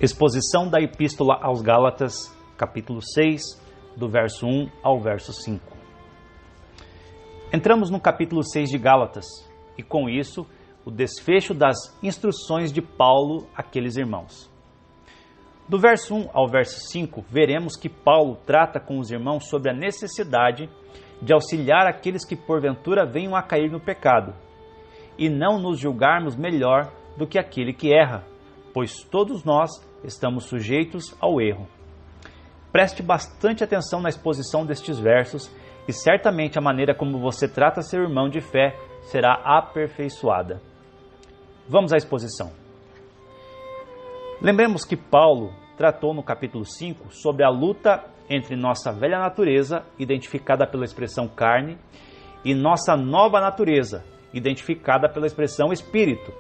Exposição da Epístola aos Gálatas, capítulo 6, do verso 1 ao verso 5. Entramos no capítulo 6 de Gálatas, e com isso, o desfecho das instruções de Paulo àqueles irmãos. Do verso 1 ao verso 5, veremos que Paulo trata com os irmãos sobre a necessidade de auxiliar aqueles que porventura venham a cair no pecado, e não nos julgarmos melhor do que aquele que erra, pois todos nós estamos sujeitos ao erro. Preste bastante atenção na exposição destes versos e certamente a maneira como você trata seu irmão de fé será aperfeiçoada. Vamos à exposição. Lembremos que Paulo tratou no capítulo 5 sobre a luta entre nossa velha natureza, identificada pela expressão carne, e nossa nova natureza, identificada pela expressão espírito.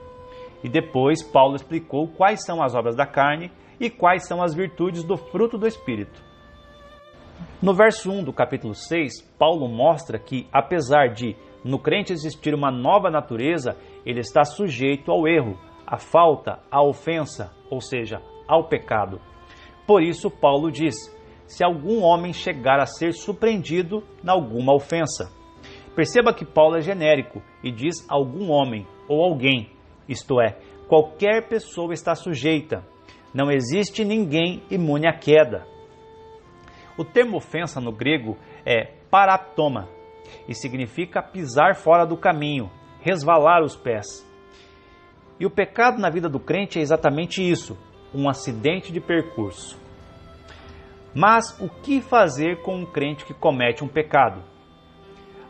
E depois Paulo explicou quais são as obras da carne e quais são as virtudes do fruto do Espírito. No verso 1 do capítulo 6, Paulo mostra que, apesar de no crente existir uma nova natureza, ele está sujeito ao erro, à falta, à ofensa, ou seja, ao pecado. Por isso, Paulo diz, se algum homem chegar a ser surpreendido em alguma ofensa. Perceba que Paulo é genérico e diz algum homem ou alguém. Isto é, qualquer pessoa está sujeita. Não existe ninguém imune à queda. O termo ofensa no grego é paraptoma e significa pisar fora do caminho, resvalar os pés. E o pecado na vida do crente é exatamente isso, um acidente de percurso. Mas o que fazer com um crente que comete um pecado?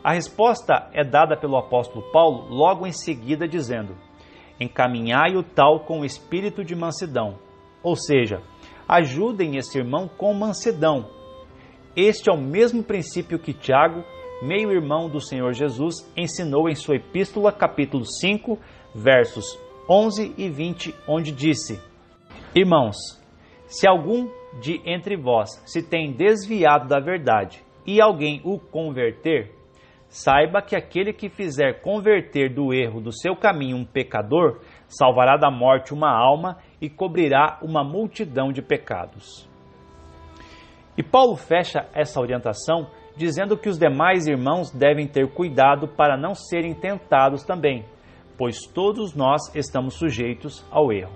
A resposta é dada pelo apóstolo Paulo logo em seguida dizendo: encaminhai o tal com espírito de mansidão, ou seja, ajudem esse irmão com mansidão. Este é o mesmo princípio que Tiago, meio-irmão do Senhor Jesus, ensinou em sua epístola, capítulo 5, versos 11 e 20, onde disse: irmãos, se algum de entre vós se tem desviado da verdade e alguém o converter, saiba que aquele que fizer converter do erro do seu caminho um pecador, salvará da morte uma alma e cobrirá uma multidão de pecados. E Paulo fecha essa orientação dizendo que os demais irmãos devem ter cuidado para não serem tentados também, pois todos nós estamos sujeitos ao erro.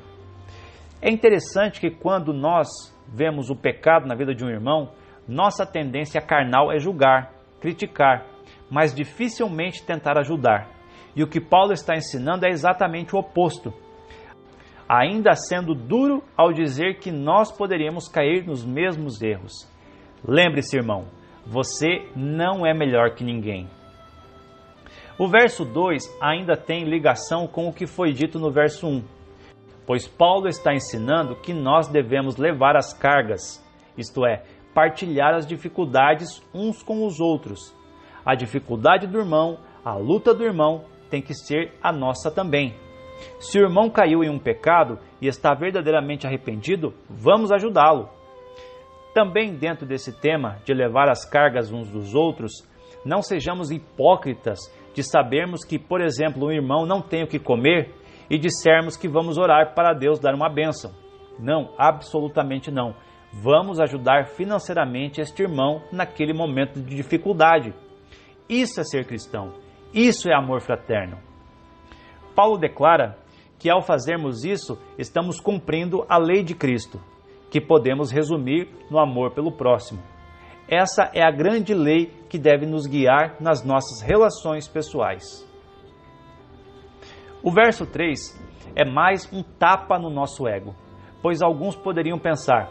É interessante que quando nós vemos o pecado na vida de um irmão, nossa tendência carnal é julgar, criticar, mas dificilmente tentar ajudar. E o que Paulo está ensinando é exatamente o oposto, ainda sendo duro ao dizer que nós poderíamos cair nos mesmos erros. Lembre-se, irmão, você não é melhor que ninguém. O verso 2 ainda tem ligação com o que foi dito no verso 1, pois Paulo está ensinando que nós devemos levar as cargas, isto é, partilhar as dificuldades uns com os outros. A dificuldade do irmão, a luta do irmão, tem que ser a nossa também. Se o irmão caiu em um pecado e está verdadeiramente arrependido, vamos ajudá-lo. Também dentro desse tema de levar as cargas uns dos outros, não sejamos hipócritas de sabermos que, por exemplo, um irmão não tem o que comer e dissermos que vamos orar para Deus dar uma bênção. Não, absolutamente não. Vamos ajudar financeiramente este irmão naquele momento de dificuldade. Isso é ser cristão, isso é amor fraterno. Paulo declara que ao fazermos isso, estamos cumprindo a lei de Cristo, que podemos resumir no amor pelo próximo. Essa é a grande lei que deve nos guiar nas nossas relações pessoais. O verso 3 é mais um tapa no nosso ego, pois alguns poderiam pensar: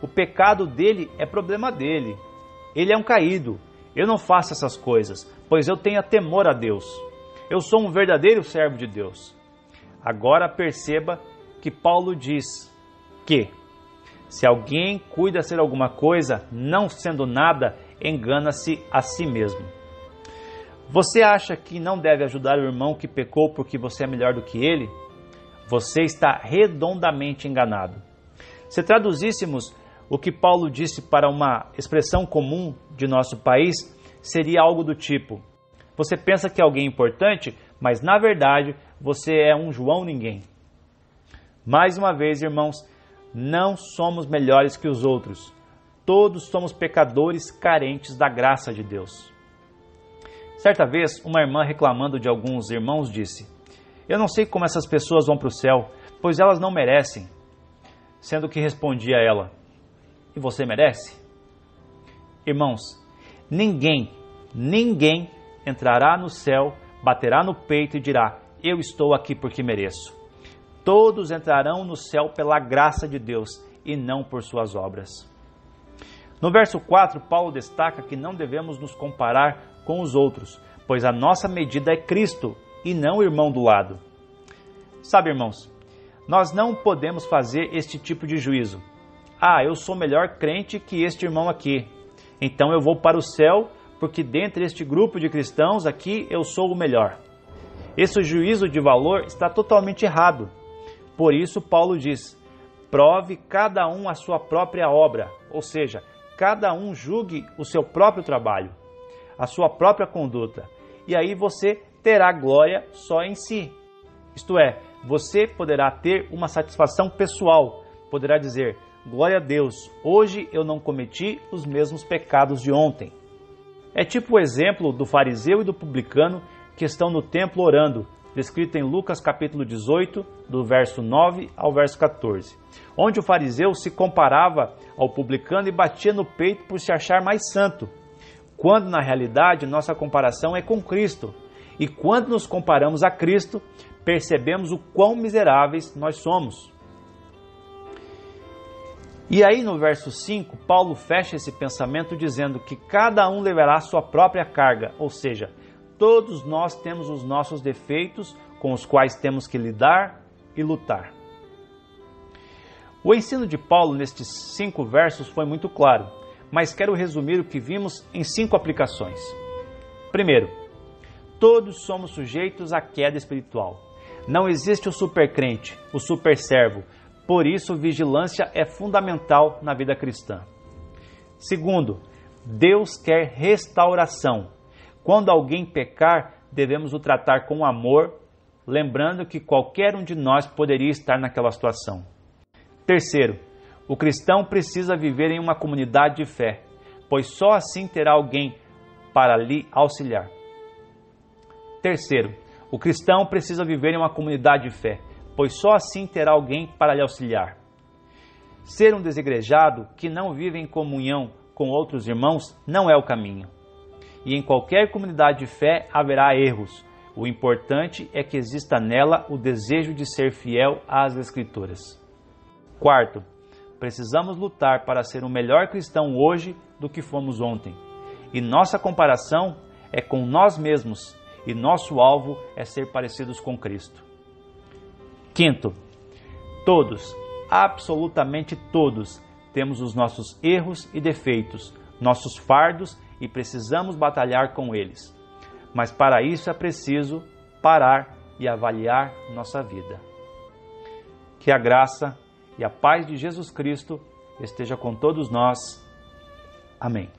o pecado dele é problema dele, ele é um caído. Eu não faço essas coisas, pois eu tenho temor a Deus. Eu sou um verdadeiro servo de Deus. Agora perceba que Paulo diz que, se alguém cuida ser alguma coisa, não sendo nada, engana-se a si mesmo. Você acha que não deve ajudar o irmão que pecou porque você é melhor do que ele? Você está redondamente enganado. Se traduzíssemos o que Paulo disse para uma expressão comum de nosso país, seria algo do tipo: você pensa que é alguém importante, mas na verdade você é um João ninguém. Mais uma vez, irmãos, não somos melhores que os outros. Todos somos pecadores carentes da graça de Deus. Certa vez, uma irmã reclamando de alguns irmãos disse: eu não sei como essas pessoas vão para o céu, pois elas não merecem. Sendo que respondia ela: e você merece? Irmãos, ninguém entrará no céu, baterá no peito e dirá: eu estou aqui porque mereço. Todos entrarão no céu pela graça de Deus e não por suas obras. No verso 4, Paulo destaca que não devemos nos comparar com os outros, pois a nossa medida é Cristo e não o irmão do lado. Sabe, irmãos, nós não podemos fazer este tipo de juízo. Eu sou melhor crente que este irmão aqui, então eu vou para o céu porque dentre este grupo de cristãos aqui eu sou o melhor. Esse juízo de valor está totalmente errado. Por isso, Paulo diz: prove cada um a sua própria obra, ou seja, cada um julgue o seu próprio trabalho, a sua própria conduta, e aí você terá glória só em si. Isto é, você poderá ter uma satisfação pessoal, poderá dizer: glória a Deus, hoje eu não cometi os mesmos pecados de ontem. É tipo o exemplo do fariseu e do publicano que estão no templo orando, descrito em Lucas capítulo 18, do verso 9 ao verso 14, onde o fariseu se comparava ao publicano e batia no peito por se achar mais santo, quando na realidade nossa comparação é com Cristo. E quando nos comparamos a Cristo, percebemos o quão miseráveis nós somos. E aí no verso 5, Paulo fecha esse pensamento dizendo que cada um levará sua própria carga, ou seja, todos nós temos os nossos defeitos com os quais temos que lidar e lutar. O ensino de Paulo nestes 5 versos foi muito claro, mas quero resumir o que vimos em 5 aplicações. Primeiro, todos somos sujeitos à queda espiritual. Não existe o supercrente, o superservo, por isso vigilância é fundamental na vida cristã. Segundo, Deus quer restauração. Quando alguém pecar, devemos o tratar com amor, lembrando que qualquer um de nós poderia estar naquela situação. Terceiro, o cristão precisa viver em uma comunidade de fé, pois só assim terá alguém para lhe auxiliar. Terceiro, o cristão precisa viver em uma comunidade de fé, pois só assim terá alguém para lhe auxiliar. Ser um desigrejado que não vive em comunhão com outros irmãos não é o caminho. E em qualquer comunidade de fé haverá erros. O importante é que exista nela o desejo de ser fiel às Escrituras. Quarto, precisamos lutar para ser um melhor cristão hoje do que fomos ontem. E nossa comparação é com nós mesmos, e nosso alvo é ser parecidos com Cristo. Quinto, todos, absolutamente todos, temos os nossos erros e defeitos, nossos fardos e precisamos batalhar com eles. Mas para isso é preciso parar e avaliar nossa vida. Que a graça e a paz de Jesus Cristo esteja com todos nós. Amém.